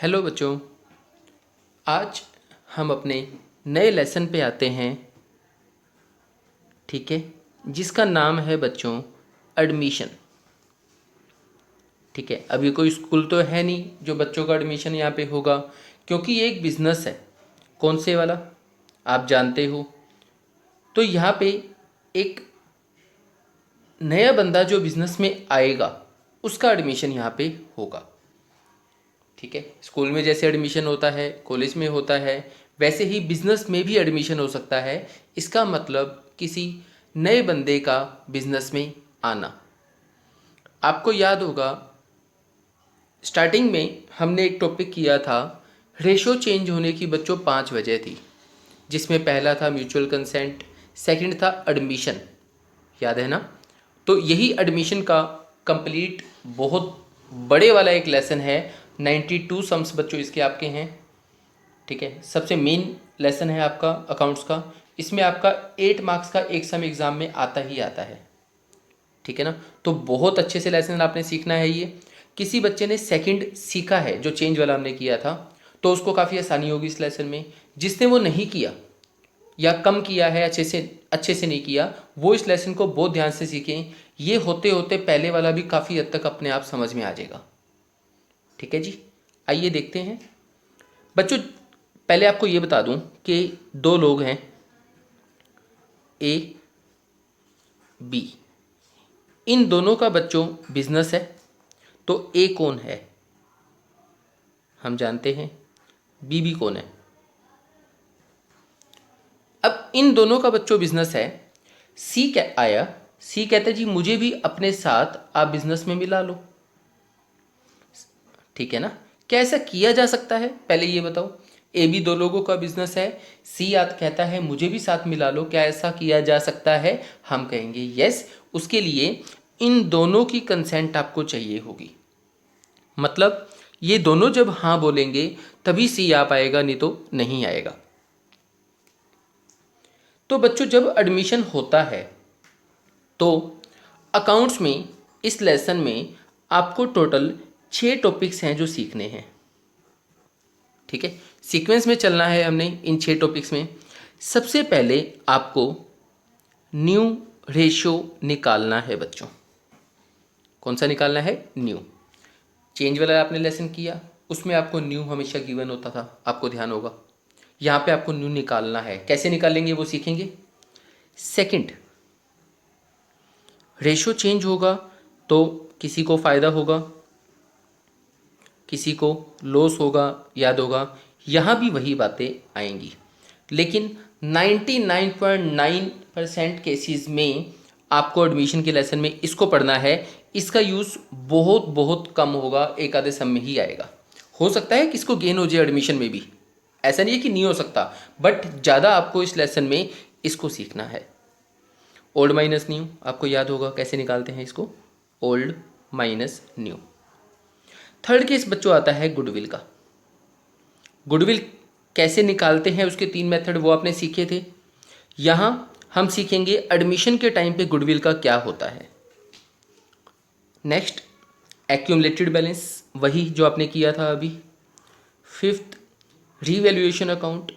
Hello बच्चों। आज हम अपने नए लेसन पे आते हैं। ठीक है, जिसका नाम है बच्चों एडमिशन। ठीक है, अभी कोई स्कूल तो है नहीं जो बच्चों का एडमिशन यहाँ पे होगा, क्योंकि ये एक बिज़नेस है। कौन से वाला आप जानते हो। तो यहाँ पे एक नया बंदा जो बिज़नेस में आएगा उसका एडमिशन यहाँ पे होगा। ठीक है, स्कूल में जैसे एडमिशन होता है, कॉलेज में होता है, वैसे ही बिजनेस में भी एडमिशन हो सकता है। इसका मतलब किसी नए बंदे का बिजनेस में आना। आपको याद होगा स्टार्टिंग में हमने एक टॉपिक किया था, रेशो चेंज होने की बच्चों 5 वजह थी, जिसमें पहला था म्यूचुअल कंसेंट, सेकंड था एडमिशन। याद है ना। तो यही एडमिशन का कंप्लीट बहुत बड़े वाला एक लेसन है। 92 सम्स बच्चों इसके आपके हैं। ठीक है, सबसे मेन लेसन है आपका अकाउंट्स का। इसमें आपका 8 मार्क्स का एक सम एग्ज़ाम में आता ही आता है। ठीक है ना। तो बहुत अच्छे से लेसन आपने सीखना है। ये किसी बच्चे ने सेकंड सीखा है जो चेंज वाला हमने किया था, तो उसको काफ़ी आसानी होगी इस लेसन में। जिसने वो नहीं किया या कम किया है, अच्छे से नहीं किया, वो इस लेसन को बहुत ध्यान से सीखें। ये होते होते पहले वाला भी काफ़ी हद तक अपने आप समझ में आ जाएगा। ठीक है जी, आइए देखते हैं बच्चों। पहले आपको ये बता दूं कि दो लोग हैं, ए बी। इन दोनों का बच्चों बिजनेस है। तो ए कौन है हम जानते हैं, बी भी कौन है। अब इन दोनों का बच्चों बिजनेस है। सी क्या आया, सी कहता है जी मुझे भी अपने साथ आप बिजनेस में मिला लो। ठीक है ना। क्या ऐसा किया जा सकता है, पहले ये बताओ। ए बी दो लोगों का बिजनेस है, सी आत कहता है मुझे भी साथ मिला लो, क्या ऐसा किया जा सकता है। हम कहेंगे यस। उसके लिए इन दोनों की कंसेंट आपको चाहिए होगी। मतलब ये दोनों जब हाँ बोलेंगे तभी सी आ पाएगा, नहीं तो नहीं आएगा। तो बच्चों जब एडमिशन होता है तो अकाउंट्स में इस लेसन में आपको टोटल 6 टॉपिक्स हैं जो सीखने हैं। ठीक है, सीक्वेंस में चलना है हमने इन 6 टॉपिक्स में। सबसे पहले आपको न्यू रेशो निकालना है बच्चों। कौन सा निकालना है, न्यू। चेंज वाला आपने लेसन किया, उसमें आपको न्यू हमेशा गिवन होता था, आपको ध्यान होगा। यहाँ पे आपको न्यू निकालना है, कैसे निकालेंगे वो सीखेंगे। सेकंड, रेशो चेंज होगा तो किसी को फ़ायदा होगा, किसी को लॉस होगा, याद होगा। यहाँ भी वही बातें आएंगी, लेकिन 99.9% केसेस में आपको एडमिशन के लेसन में इसको पढ़ना है। इसका यूज़ बहुत बहुत कम होगा, एक आधे सम में ही आएगा। हो सकता है किसको गेन हो जाए एडमिशन में भी, ऐसा नहीं है कि नहीं हो सकता, बट ज़्यादा आपको इस लेसन में इसको सीखना है। ओल्ड माइनस न्यू आपको याद होगा कैसे निकालते हैं इसको, old minus new. Third case बच्चों आता है गुडविल का। गुडविल कैसे निकालते हैं उसके 3 मेथड वो आपने सीखे थे। यहाँ हम सीखेंगे एडमिशन के टाइम पे गुडविल का क्या होता है। नेक्स्ट, एक्यूमुलेटेड बैलेंस, वही जो आपने किया था अभी। फिफ्थ, रीवैल्यूएशन अकाउंट,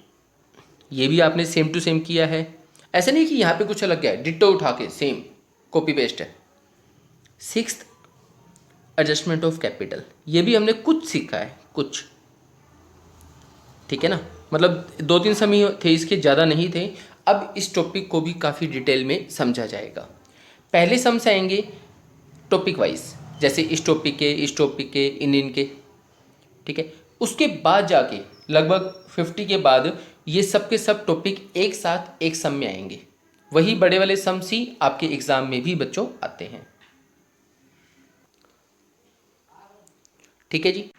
ये भी आपने सेम टू सेम किया है। ऐसा नहीं कि यहाँ पे कुछ अलग गया है, डिट्टो उठा के सेम कॉपी पेस्ट है। सिक्स्थ, एडजस्टमेंट ऑफ कैपिटल, ये भी हमने कुछ सीखा है, कुछ। ठीक है ना, मतलब 2-3 समय थे इसके, ज़्यादा नहीं थे। अब इस टॉपिक को भी काफ़ी डिटेल में समझा जाएगा। पहले सम से आएंगे टॉपिक वाइज, जैसे इस टॉपिक के, इस टॉपिक के, इन के। ठीक है, उसके बाद जाके लगभग 50 के बाद ये सब के सब टॉपिक एक साथ एक सम में आएंगे। वही बड़े वाले सम सी आपके एग्ज़ाम में भी बच्चों आते हैं। ठीक है जी,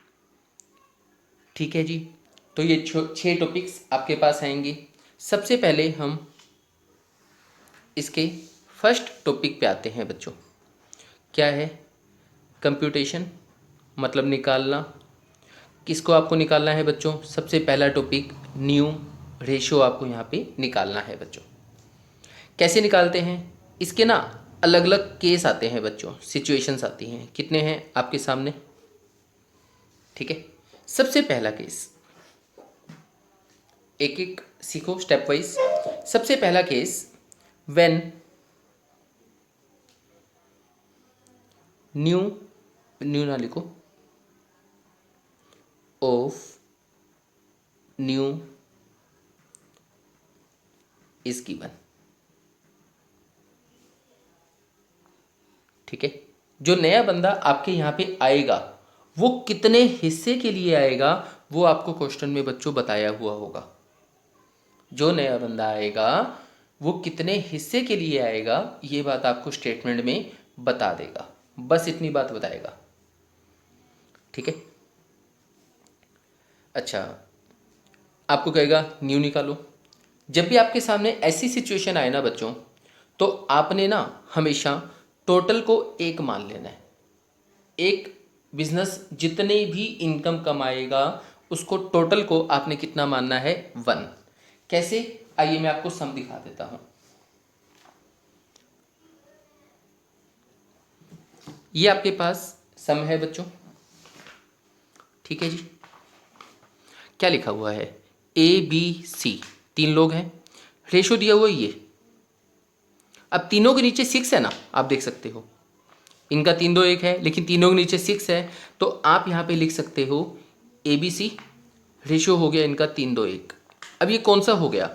ठीक है जी। तो ये 6 टॉपिक्स आपके पास आएंगे। सबसे पहले हम इसके फर्स्ट टॉपिक पे आते हैं बच्चों। क्या है, कंप्यूटेशन, मतलब निकालना। किसको आपको निकालना है बच्चों, सबसे पहला टॉपिक न्यू रेशो आपको यहाँ पे निकालना है बच्चों। कैसे निकालते हैं, इसके ना अलग अलग केस आते हैं बच्चों, सिचुएशंस आती हैं। कितने हैं आपके सामने, ठीक है। सबसे पहला केस, एक एक सीखो स्टेप वाइज। सबसे पहला केस, व्हेन न्यू, न्यू ना लिखो, ऑफ न्यू इज गिवन। ठीक है, जो नया बंदा आपके यहाँ पे आएगा वो कितने हिस्से के लिए आएगा वो आपको क्वेश्चन में बच्चों बताया हुआ होगा। जो नया बंदा आएगा वो कितने हिस्से के लिए आएगा ये बात आपको स्टेटमेंट में बता देगा, बस इतनी बात बताएगा। ठीक है, अच्छा आपको कहेगा न्यू निकालो। जब भी आपके सामने ऐसी सिचुएशन आए ना बच्चों, तो आपने ना हमेशा टोटल को एक मान लेना है। एक बिजनेस जितने भी इनकम कमाएगा उसको टोटल को आपने कितना मानना है, 1। कैसे, आइए मैं आपको सम दिखा देता हूं। ये आपके पास सम है बच्चों, ठीक है जी। क्या लिखा हुआ है, ए बी सी, 3 लोग हैं, रेशो दिया हुआ ये। अब तीनों के नीचे 6 है ना, आप देख सकते हो इनका 3 2 1 है, लेकिन तीनों के नीचे 6 है, तो आप यहाँ पे लिख सकते हो ए बी सी, रेशो हो गया इनका 3 2 1। अब ये कौन सा हो गया,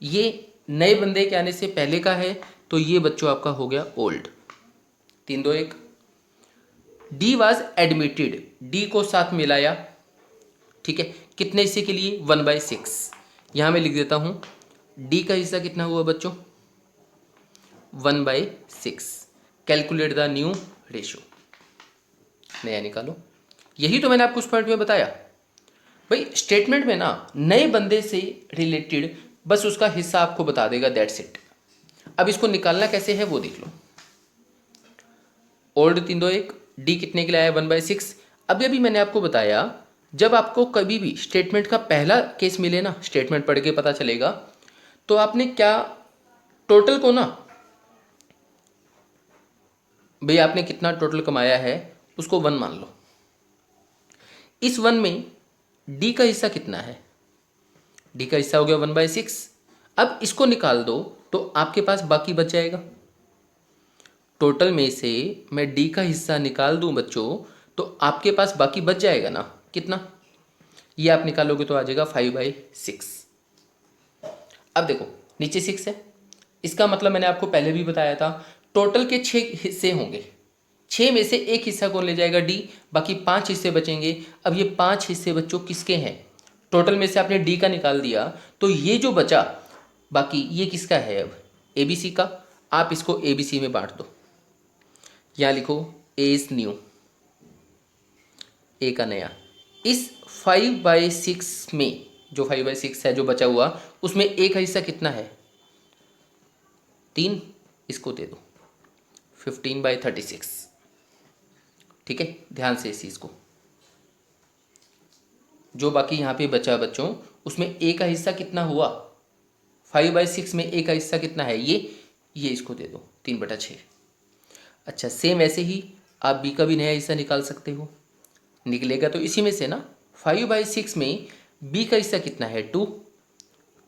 ये नए बंदे के आने से पहले का है, तो ये बच्चों आपका हो गया old, 3 2 1। D was admitted, D को साथ मिलाया, ठीक है, कितने हिस्से के लिए, 1/6। यहाँ मैं लिख देता हूँ डी का हिस्सा कितना हुआ बच्चों, 1/6। कैलकुलेट द न्यू रेशो, नया निकालो। यही तो मैंने आपको उस पॉइंट में बताया भाई, स्टेटमेंट में ना नए बंदे से रिलेटेड बस उसका हिस्सा आपको बता देगा, दैट्स इट। अब इसको निकालना कैसे है वो देख लो। ओल्ड 3 2 1, डी कितने के लिए आया, 1/6। अभी अभी मैंने आपको बताया, जब आपको कभी भी स्टेटमेंट का पहला केस मिले ना, स्टेटमेंट पढ़ के पता चलेगा, तो आपने क्या टोटल को ना, भाई आपने कितना टोटल कमाया है उसको 1 मान लो। इस 1 में डी का हिस्सा कितना है, डी का हिस्सा हो गया 1/6। अब इसको निकाल दो तो आपके पास बाकी बच जाएगा। टोटल में से मैं डी का हिस्सा निकाल दूं बच्चों, तो आपके पास बाकी बच जाएगा ना, कितना, ये आप निकालोगे तो आ जाएगा 5/6। अब देखो नीचे 6 है, इसका मतलब मैंने आपको पहले भी बताया था, टोटल के 6 हिस्से होंगे, 6 में से एक हिस्सा कौन ले जाएगा, डी, बाकी 5 हिस्से बचेंगे। अब ये 5 हिस्से बच्चों किसके हैं, टोटल में से आपने डी का निकाल दिया, तो ये जो बचा बाकी ये किसका है, अब ए बी सी का। आप इसको ए बी सी में बांट दो, यहाँ लिखो ए इज न्यू, ए का नया। इस 5/6 में, जो 5/6 है जो बचा हुआ, उसमें ए का हिस्सा कितना है, 3, इसको दे दो 15/36। ठीक है, ध्यान से इस चीज़ को, जो बाकी यहाँ पे बचा बच्चों उसमें ए का हिस्सा कितना हुआ, 5/6 में ए का हिस्सा कितना है, ये इसको दे दो 3/6। अच्छा सेम ऐसे ही आप बी का भी नया हिस्सा निकाल सकते हो, निकलेगा तो इसी में से ना। 5/6 में बी का हिस्सा कितना है, 2,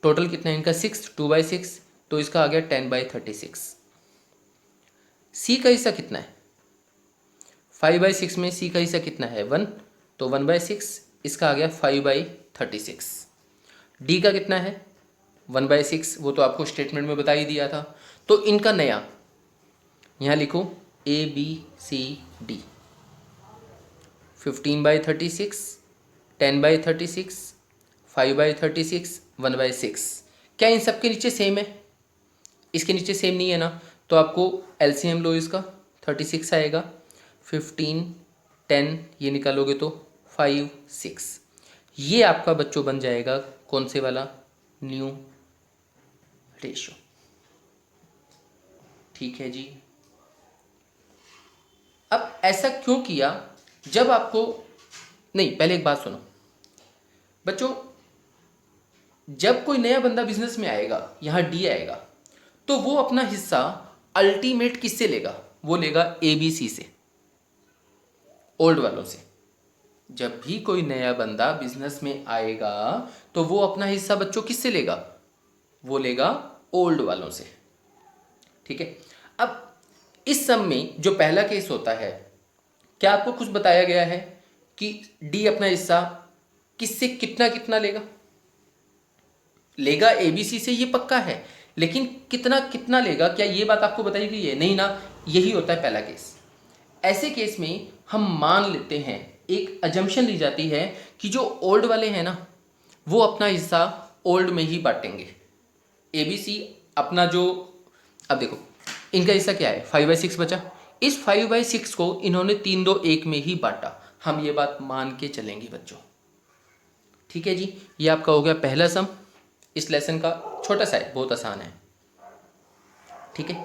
टोटल कितना है इनका 6, 2/6, तो इसका आ गया 10/36। सी का हिस्सा कितना है, 5/6 में सी का हिस्सा कितना है, 1, तो 1/6, इसका आ गया 5/36। डी का कितना है, 1/6, वो तो आपको स्टेटमेंट में बता ही दिया था। तो इनका नया यहाँ लिखो ए बी सी डी, 15/36, 10/36, 5/36, 1/6। क्या इन सब के नीचे सेम है, इसके नीचे सेम नहीं है ना, तो आपको एलसीएम लो इसका, 36 आएगा, 15 10 ये निकालोगे तो 5 6। ये आपका बच्चों बन जाएगा कौन से वाला, न्यू रेशो। ठीक है जी। अब ऐसा क्यों किया, जब आपको, नहीं पहले एक बात सुनो बच्चों, जब कोई नया बंदा बिजनेस में आएगा, यहाँ डी आएगा, तो वो अपना हिस्सा अल्टीमेट किससे लेगा, वो लेगा ए बी सी से, ओल्ड वालों से। जब भी कोई नया बंदा बिजनेस में आएगा तो वो अपना हिस्सा बच्चों किससे लेगा? वो लेगा ओल्ड वालों से। ठीक है। अब इस सब में जो पहला केस होता है, क्या आपको कुछ बताया गया है कि डी अपना हिस्सा किससे कितना कितना लेगा? लेगा एबीसी से, ये पक्का है, लेकिन कितना कितना लेगा, क्या ये बात आपको बताई गई है? नहीं ना। यही होता है पहला केस। ऐसे केस में हम मान लेते हैं, एक अजम्पशन ली जाती है कि जो ओल्ड वाले हैं ना, वो अपना हिस्सा ओल्ड में ही बांटेंगे। एबीसी अपना जो, अब देखो इनका हिस्सा क्या है, 5/6 बचा। इस 5/6 को इन्होंने 3-2-1 में ही बांटा। हम ये बात मान के चलेंगे बच्चों। ठीक है जी, ये आपका हो गया पहला सम इस लेसन का। छोटा सा है, बहुत आसान है। ठीक है।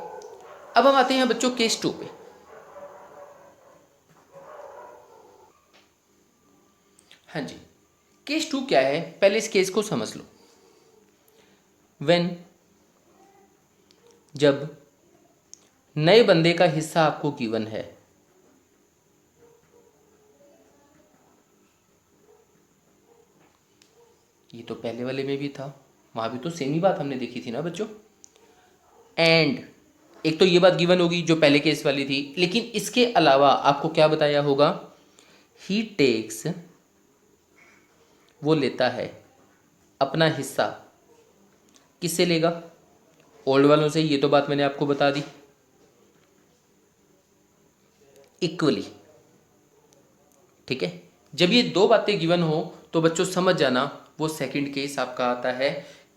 अब हम आते हैं बच्चों केस 2 पे। हाँ जी, केस 2 क्या है, पहले इस केस को समझ लो। व्हेन, जब नए बंदे का हिस्सा आपको गिवन है, ये तो पहले वाले में भी था, वहां भी तो सेम ही बात हमने देखी थी ना बच्चों। एंड एक तो ये बात गिवन होगी जो पहले केस वाली थी, लेकिन इसके अलावा आपको क्या बताया होगा, ही टेक्स, वो लेता है अपना हिस्सा, किससे लेगा? ओल्ड वालों से। ये तो बात मैंने आपको बता दी। इक्वली। ठीक है। जब ये दो बातें गिवन हो तो बच्चों समझ जाना वो सेकंड केस आपका आता है।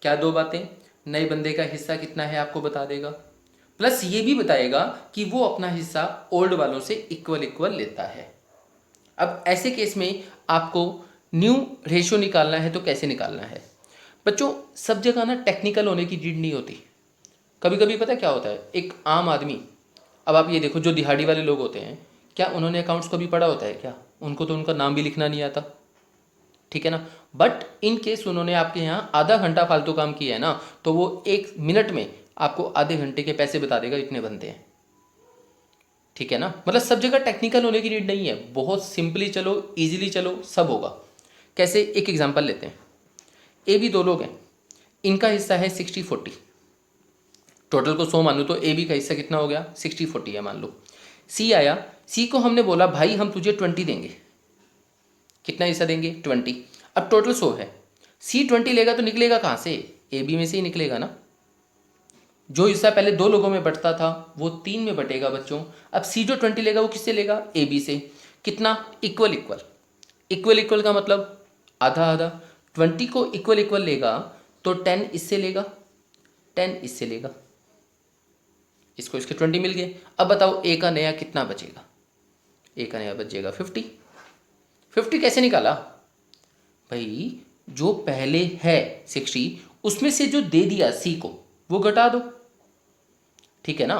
क्या दो बातें? नए बंदे का हिस्सा कितना है आपको बता देगा, प्लस ये भी बताएगा कि वो अपना हिस्सा ओल्ड वालों से इक्वल इक्वल लेता है। अब ऐसे केस में आपको न्यू रेशियो निकालना है, तो कैसे निकालना है बच्चों? सब जगह ना टेक्निकल होने की नीड नहीं होती। कभी कभी पता क्या होता है, एक आम आदमी, अब आप ये देखो जो दिहाड़ी वाले लोग होते हैं, क्या उन्होंने अकाउंट्स कभी पढ़ा होता है क्या? उनको तो उनका नाम भी लिखना नहीं आता। ठीक है ना। बट इन केस उन्होंने आपके यहाँ आधा घंटा फालतू काम किया है ना, तो वो 1 मिनट में आपको आधे घंटे के पैसे बता देगा, इतने बनते हैं। ठीक है ना। मतलब सब जगह टेक्निकल होने की नीड नहीं है, बहुत सिंपली चलो, इजीली चलो, सब होगा। कैसे? एक एग्जांपल लेते हैं। ए बी दो लोग हैं, इनका हिस्सा है 60-40। टोटल को 100 मान लो, तो ए बी का हिस्सा कितना हो गया? 60-40 है मान लो। सी आया, सी को हमने बोला भाई हम तुझे 20 देंगे। कितना हिस्सा देंगे? 20। अब टोटल 100 है, सी 20 लेगा तो निकलेगा कहाँ से? ए बी में से ही निकलेगा ना। जो हिस्सा पहले 2 लोगों में बंटता था वो 3 में बटेगा बच्चों। अब सी जो 20 लेगा वो किससे लेगा? ए बी से। कितना? Equal equal. इक्वल इक्वल का मतलब आधा आधा। 20 को इक्वल इक्वल लेगा तो 10 इससे लेगा, 10 इससे लेगा, इसको इसके 20 मिल गए। अब बताओ ए का नया कितना बचेगा? ए का नया बचेगा 50। 50 कैसे निकाला भाई? जो पहले है 60, उसमें से जो दे दिया सी को वो घटा दो। ठीक है ना।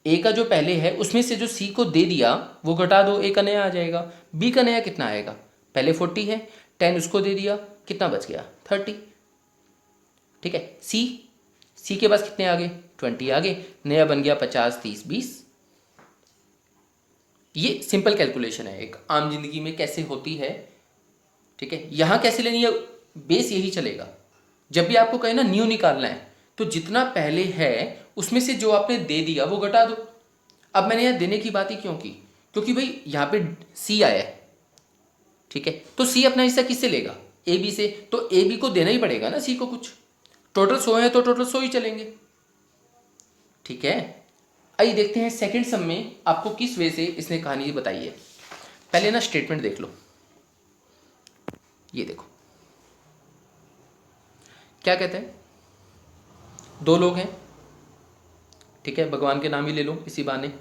ए का जो पहले है उसमें से जो सी को दे दिया वो घटा दो, ए का नया आ जाएगा। बी का नया कितना आएगा? पहले 40 है, 10 उसको दे दिया, कितना बच गया? 30। ठीक है। सी, सी के पास कितने आ गए? 20 आ गए, नया बन गया 50, 30, 20। ये सिंपल कैलकुलेशन है, एक आम जिंदगी में कैसे होती है। ठीक है। यहां कैसे लेनी है, बेस यही चलेगा। जब भी आपको कहे ना न्यू निकालना है, तो जितना पहले है उसमें से जो आपने दे दिया वो घटा दो। अब मैंने यहां देने की बात ही क्यों की? क्योंकि भाई यहां पे सी आया है। ठीक है। तो सी अपना हिस्सा किससे लेगा? ए बी से। तो ए बी को देना ही पड़ेगा ना सी को कुछ। टोटल 100 है तो टोटल 100 ही चलेंगे। ठीक है। आइए देखते हैं सेकंड सम में आपको किस वे से इसने कहानी बताई है। पहले ना स्टेटमेंट देख लो, ये देखो क्या कहते हैं। 2 लोग हैं, ठीक है, भगवान के नाम ही ले लो इसी बहाने।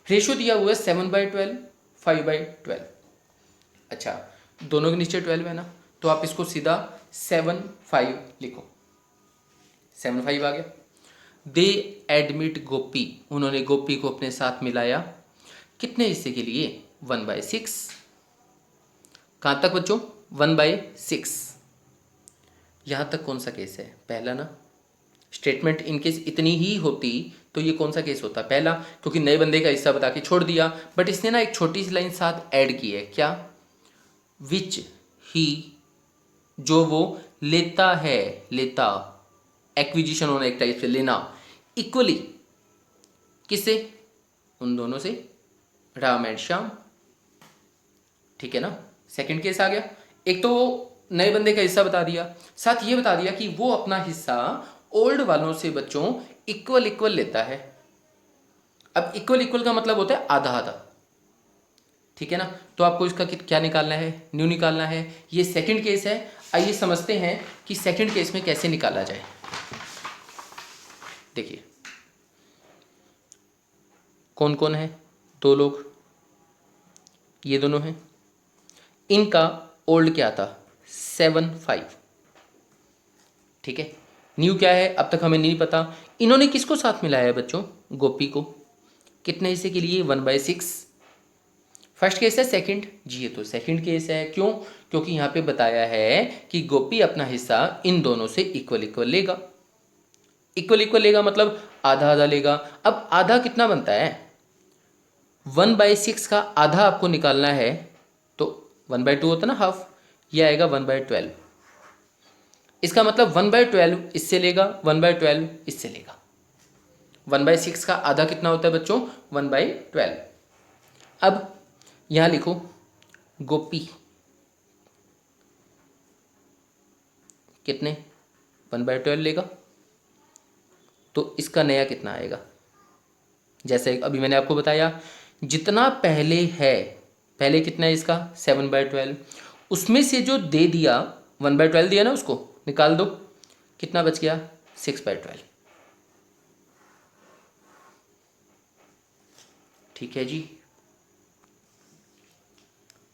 रेशियो दिया हुआ है 7/12, 5/12। अच्छा, दोनों के नीचे 12 है ना, तो आप इसको सीधा 7/5 लिखो। 7/5 आ गया। दे एडमिट गोपी, उन्होंने गोपी को अपने साथ मिलाया। कितने हिस्से के लिए? 1/6। कहाँ तक बच्चों? 1/6। यहाँ तक कौन सा केस है? पहला ना। स्टेटमेंट इनकेस इतनी ही होती तो ये कौन सा केस होता? पहला, क्योंकि नए बंदे का हिस्सा बता के छोड़ दिया, बट इसने ना एक छोटी सी लाइन साथ ऐड की है। क्या? विच ही जो वो लेता है, लेता, एक्विजिशन होना एक टाइप से लेना, इक्वली किससे, उन दोनों से, राम एंड श्याम। ठीक है ना, सेकंड केस आ गया। एक तो वो नए बंदे का हिस्सा बता दिया, साथ ये बता दिया कि वो अपना हिस्सा ओल्ड वालों से बच्चों इक्वल इक्वल लेता है। अब इक्वल इक्वल का मतलब होता है आधा आधा। ठीक है ना, तो आपको इसका क्या निकालना है, न्यू निकालना है। ये सेकंड केस है। आइए समझते हैं कि सेकंड केस में कैसे निकाला जाए। देखिए कौन कौन है, दो लोग, ये दोनों हैं, इनका ओल्ड क्या था, 7-5। ठीक है, न्यू क्या है अब तक हमें नहीं पता। इन्होंने किसको साथ मिलाया है बच्चों, गोपी को, कितने हिस्से के लिए, 1/6। फर्स्ट केस है, सेकंड जी, ये तो सेकंड केस है। क्यों, क्योंकि यहाँ पे बताया है कि गोपी अपना हिस्सा इन दोनों से इक्वल इक्वल लेगा। इक्वल इक्वल लेगा मतलब आधा आधा लेगा। अब आधा कितना बनता है, 1/6 का आधा आपको निकालना है, तो 1/2 होता है ना, हाफ, ये आएगा 1/12। इसका मतलब 1/12 इससे लेगा, 1/12 इससे लेगा। 1/6 का आधा कितना होता है बच्चों, 1/12। अब यहां लिखो गोपी कितने, 1/12 लेगा, तो इसका नया कितना आएगा, जैसे अभी मैंने आपको बताया जितना पहले है, पहले कितना है इसका, 7/12, उसमें से जो दे दिया 1/12 दिया ना, उसको निकाल दो, कितना बच गया, 6/12। ठीक है जी,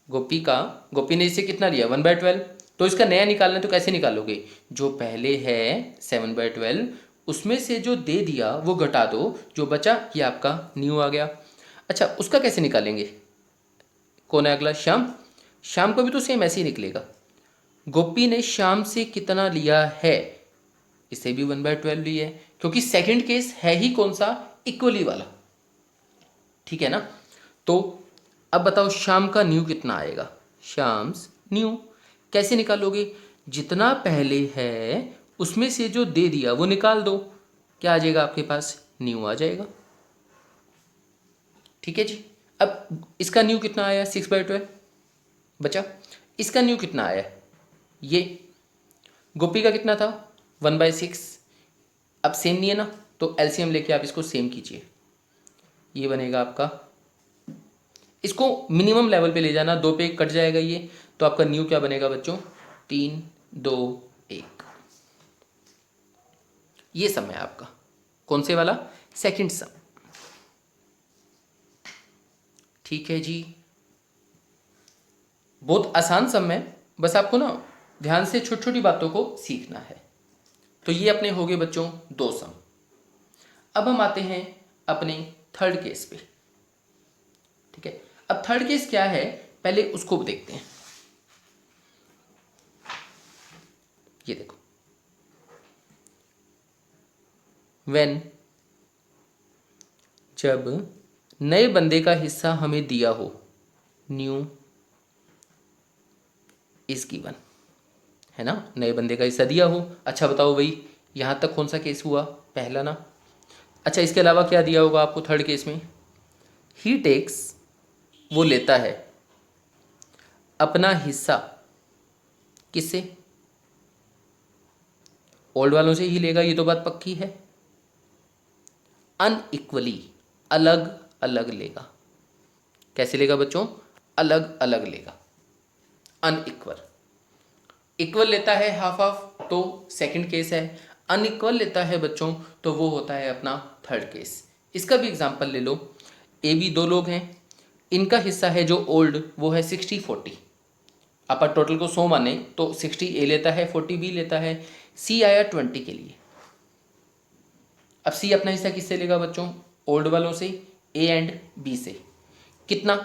गोपी ने इसे कितना लिया, 1/12, तो इसका नया निकालना है, तो कैसे निकालोगे, जो पहले है 7/12 उसमें से जो दे दिया वो घटा दो, जो बचा ये आपका न्यू आ गया। अच्छा, उसका कैसे निकालेंगे, कौन है अगला, श्याम। श्याम को भी तो सेम ऐसे ही निकलेगा, गोपी ने श्याम से कितना लिया है, इसे भी 1/12 लिया है, क्योंकि सेकंड केस है ही कौन सा, इक्वली वाला। ठीक है ना, तो अब बताओ शाम का न्यू कितना आएगा, शाम्स न्यू कैसे निकालोगे, जितना पहले है उसमें से जो दे दिया वो निकाल दो, क्या आ जाएगा आपके पास, न्यू आ जाएगा। ठीक है जी, अब इसका न्यू कितना आया, 6/12 बचा। इसका न्यू कितना आया, ये गोपी का कितना था, 1/6। अब सेम नहीं है ना, तो एलसीएम लेके आप इसको सेम कीजिए, ये बनेगा आपका, इसको मिनिमम लेवल पे ले जाना, 2 पे 1 कट जाएगा ये, तो आपका न्यू क्या बनेगा बच्चों, 3 2 1। ये सम है आपका, कौन से वाला, सेकंड सम। ठीक है जी, बहुत आसान सम है, बस आपको ना ध्यान से छोटी छोटी बातों को सीखना है। तो ये अपने हो गए बच्चों 2 सम। अब हम आते हैं अपने थर्ड केस पे। ठीक है, अब थर्ड केस क्या है, पहले उसको देखते हैं। ये देखो, व्हेन, जब नए बंदे का हिस्सा हमें दिया हो, न्यू इज गिवन, है ना, नए बंदे का हिस्सा दिया हो। अच्छा बताओ भाई, यहां तक कौन सा केस हुआ, पहला ना। अच्छा, इसके अलावा क्या दिया होगा आपको थर्ड केस में, ही टेक्स, वो लेता है अपना हिस्सा, किससे, ओल्ड वालों से ही लेगा, ये तो बात पक्की है। अनइक्वली, अलग अलग लेगा, कैसे लेगा बच्चों, अलग अलग लेगा, अनइक्वल। इक्वल लेता है हाफ हाफ, तो सेकंड केस है। अनइक्वल लेता है बच्चों, तो वो होता है अपना थर्ड केस। इसका भी एग्जांपल ले लो, ए बी 2 लोग हैं, इनका हिस्सा है जो ओल्ड वो है 60-40। अपन टोटल को 100 माने तो 60 ए लेता है, 40 बी लेता है, सी आया 20 के लिए। अब सी अपना हिस्सा किससे लेगा बच्चों, ओल्ड वालों से, ए एंड बी से। कितना,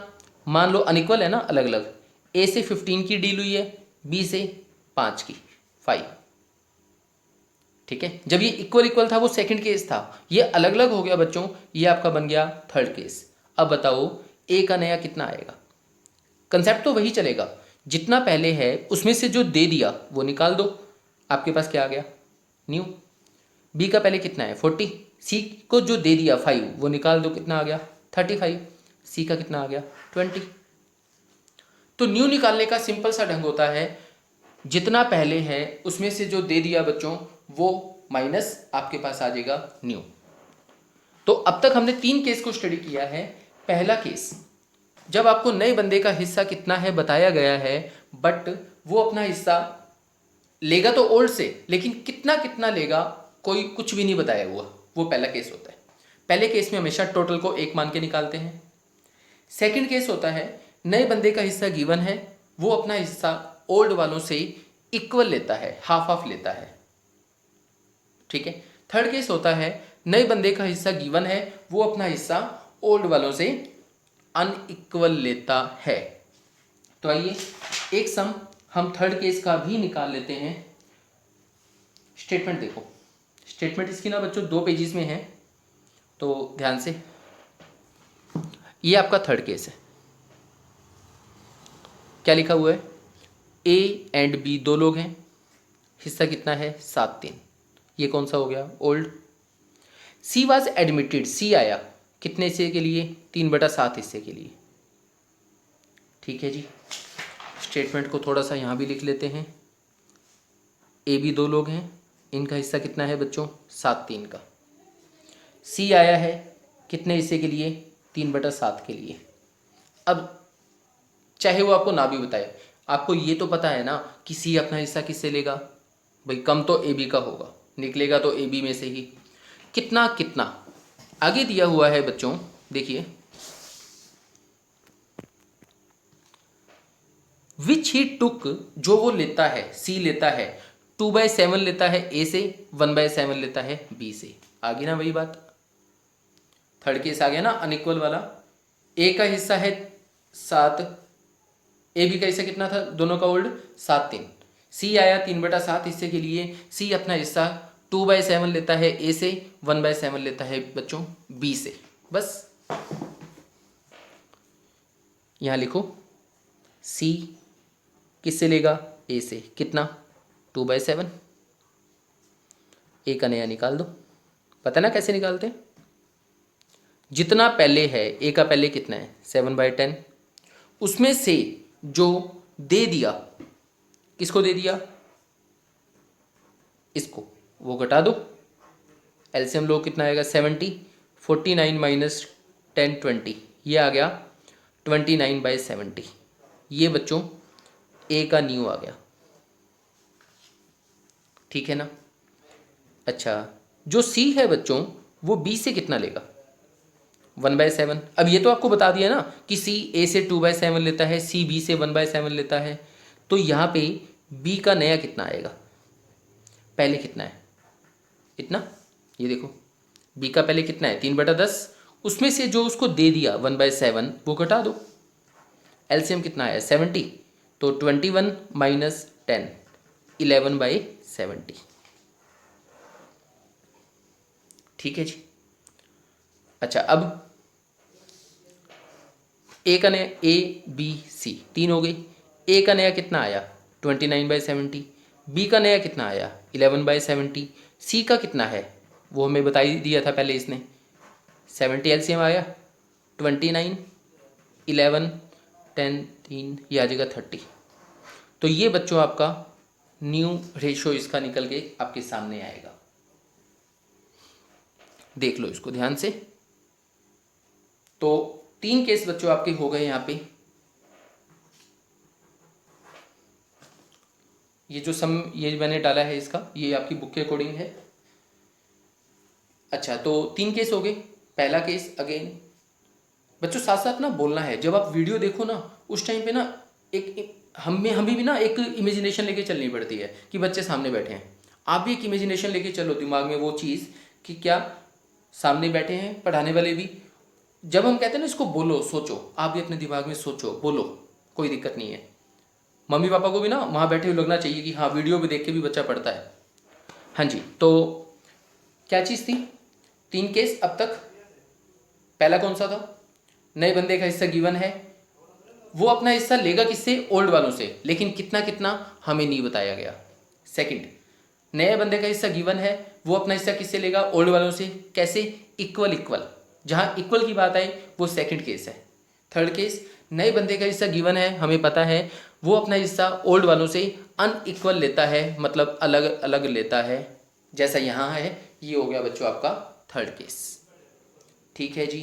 मान लो अनइक्वल है ना, अलग अलग, ए से 15 की डील हुई है, बी से 5 की, 5। ठीक है, जब ये इक्वल इक्वल था वो सेकंड केस था, ये अलग अलग हो गया बच्चों, ये आपका बन गया थर्ड केस। अब बताओ ए का नया कितना आएगा, कंसेप्ट तो वही चलेगा, जितना पहले है उसमें से जो दे दिया वो निकाल दो, आपके पास क्या आ गया, न्यू। बी का पहले कितना है 40, सी को जो दे दिया 5 वो निकाल दो, कितना आ गया 35, सी का कितना आ गया 20। तो न्यू निकालने का सिंपल सा ढंग होता है, जितना पहले है उसमें से जो दे दिया बच्चों वो माइनस आपके पास आ जाएगा न्यू। तो अब तक हमने 3 केस को स्टडी किया है। पहला केस, जब आपको नए बंदे का हिस्सा कितना है बताया गया है, बट वो अपना हिस्सा लेगा तो ओल्ड से, लेकिन कितना कितना लेगा कोई कुछ भी नहीं बताया हुआ, वो पहला केस होता है। पहले केस में हमेशा टोटल को 1 मान के निकालते हैं। सेकंड केस होता है, नए बंदे का हिस्सा गिवन है, वो अपना हिस्सा ओल्ड वालों से इक्वल लेता है, हाफ हाफ लेता है, ठीक है। थर्ड केस होता है, नए बंदे का हिस्सा गिवन है, वो अपना हिस्सा ओल्ड वालों से अनइक्वल लेता है। तो आइए एक सम हम थर्ड केस का भी निकाल लेते हैं। स्टेटमेंट देखो, स्टेटमेंट इसकी ना बच्चों 2 पेजेस में है, तो ध्यान से, ये आपका थर्ड केस है। क्या लिखा हुआ है, ए एंड बी 2 लोग हैं, हिस्सा कितना है 7/3, ये कौन सा हो गया ओल्ड। सी वॉज एडमिटेड, सी आया कितने हिस्से के लिए 3/7 हिस्से के लिए, ठीक है जी। स्टेटमेंट को थोड़ा सा यहाँ भी लिख लेते हैं। ए भी 2 लोग हैं, इनका हिस्सा कितना है बच्चों 7/3 का। सी आया है कितने हिस्से के लिए 3/7 के लिए। अब चाहे वो आपको ना भी बताए, आपको ये तो पता है ना कि सी अपना हिस्सा किससे लेगा, भाई कम तो ए बी का होगा, निकलेगा तो ए बी में से ही। कितना कितना आगे दिया हुआ है बच्चों, देखिए, विच ही टुक, जो वो लेता है, सी लेता है 2/7 लेता है ए से, 1/7 लेता है बी से। आगे ना वही बात, थर्ड केस आ गया ना अनइक्वल वाला। ए का हिस्सा है 7, ए बी का हिस्सा कितना था दोनों का ओल्ड 7/3। सी आया 3/7 हिस्से के लिए, सी अपना हिस्सा 2/7 लेता है ए से, 1/7 लेता है बच्चों बी से। बस यहाँ लिखो, सी किससे लेगा ए से, कितना 2/7, ए का नया निकाल दो। पता ना कैसे निकालते हैं, जितना पहले है ए का पहले कितना है 7/10, उसमें से जो दे दिया, किसको दे दिया इसको, वो घटा दो। एलसीएम लो कितना आएगा 70, 49 माइनस 10 20, ये आ गया 29/70। ये बच्चों ए का न्यू आ गया, ठीक है ना। अच्छा, जो सी है बच्चों वो बी से कितना लेगा 1/7। अब ये तो आपको बता दिया ना कि सी ए से 2/7 लेता है, सी बी से 1/7 लेता है। तो यहाँ पे बी का नया कितना आएगा, पहले कितना है इतना, ये देखो बी का पहले कितना है 3/10, उसमें से जो उसको दे दिया 1/7 वो घटा दो। एलसीएम कितना है 70, तो 21 माइनस 10 11/70, ठीक है जी। अच्छा, अब ए का नया, ए बी सी 3 हो गई, ए का नया कितना आया 29/70, बी का नया कितना आया 11/70, सी का कितना है वो हमें बता ही दिया था पहले इसने, 70 एलसीएम आया 29 11 10 3, ये आ जाएगा 30। तो ये बच्चों आपका न्यू रेशो इसका निकल के आपके सामने आएगा, देख लो इसको ध्यान से। तो 3 केस बच्चों आपके हो गए यहाँ पे। ये जो सम ये मैंने डाला है इसका, ये आपकी बुक के अकॉर्डिंग है। अच्छा, तो 3 केस हो गए। पहला केस अगेन बच्चों साथ साथ ना बोलना है, जब आप वीडियो देखो ना उस टाइम पे ना एक हमें भी ना एक इमेजिनेशन लेके चलनी पड़ती है कि बच्चे सामने बैठे हैं। आप भी एक इमेजिनेशन लेके चलो दिमाग में वो चीज़ कि क्या सामने बैठे हैं पढ़ाने वाले भी। जब हम कहते हैं ना इसको बोलो सोचो, आप भी अपने दिमाग में सोचो बोलो, कोई दिक्कत नहीं है। मम्मी पापा को भी ना वहाँ बैठे हुए लगना चाहिए कि हाँ वीडियो भी देख के भी बच्चा पढ़ता है। हाँ जी, तो क्या चीज़ थी 3 केस अब तक। पहला कौन सा था, नए बंदे का हिस्सा गिवन है, वो अपना हिस्सा लेगा किससे, ओल्ड वालों से, लेकिन कितना कितना हमें नहीं बताया गया। सेकंड, नए बंदे का हिस्सा गिवन है, वो अपना हिस्सा किससे लेगा, ओल्ड वालों से। कैसे, इक्वल इक्वल, जहाँ इक्वल की बात आई वो सेकंड केस है। थर्ड केस, नए बंदे का हिस्सा गिवन है, हमें पता है वो अपना हिस्सा ओल्ड वालों से अनइक्वल लेता है, मतलब अलग अलग लेता है, जैसा यहाँ है। ये हो गया बच्चों आपका थर्ड केस। ठीक है जी।